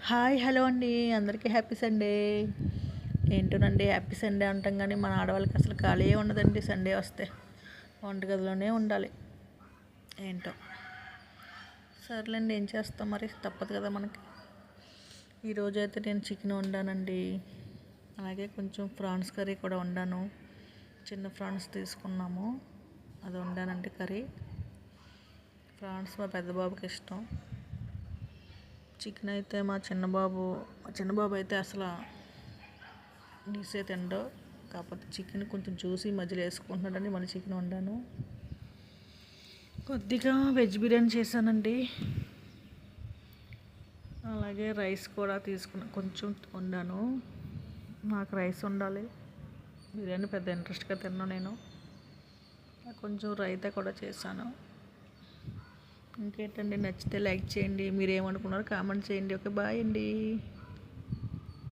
Hi hello అండి, అందరికీ happy Sunday. ఏంటోనండి, happy Sunday అంటాం కానీ మన ఆడవాళ్ళకి అసలు ఖాళీ ఉండదండి. సండే వస్తే వంటగదిలోనే ఉండాలి. ఏంటో సర్లేండి, ఏం చేస్తాం, మరి తప్పదు కదా మనకి. ఈరోజైతే నేను చికెన్ వండానండి. అలాగే కొంచెం ప్రాన్స్ కర్రీ కూడా వండాను. చిన్న ప్రాన్స్ తీసుకున్నాము, అది వండానండి కర్రీ. ప్రాన్స్ మా పెద్ద బాబుకి ఇష్టం. చికెన్ అయితే మా చిన్నబాబు అయితే అసలు నీసే తిండో. కాకపోతే చికెన్ కొంచెం జ్యూసీ మధ్యలో వేసుకుంటున్నాడని మళ్ళీ చికెన్ వండాను. కొద్దిగా వెజ్ బిర్యానీ చేశానండి. అలాగే రైస్ కూడా కొంచెం వండాను. నాకు రైస్ ఉండాలి, బిర్యానీ పెద్ద ఇంట్రెస్ట్గా తిన్నాను నేను. కొంచెం రైతా కూడా చేశాను. ఇంకేంటండి, నచ్చితే లైక్ చేయండి. మీరు ఏమనుకున్నారో కామెంట్ చేయండి. ఓకే, బాయ్ అండి.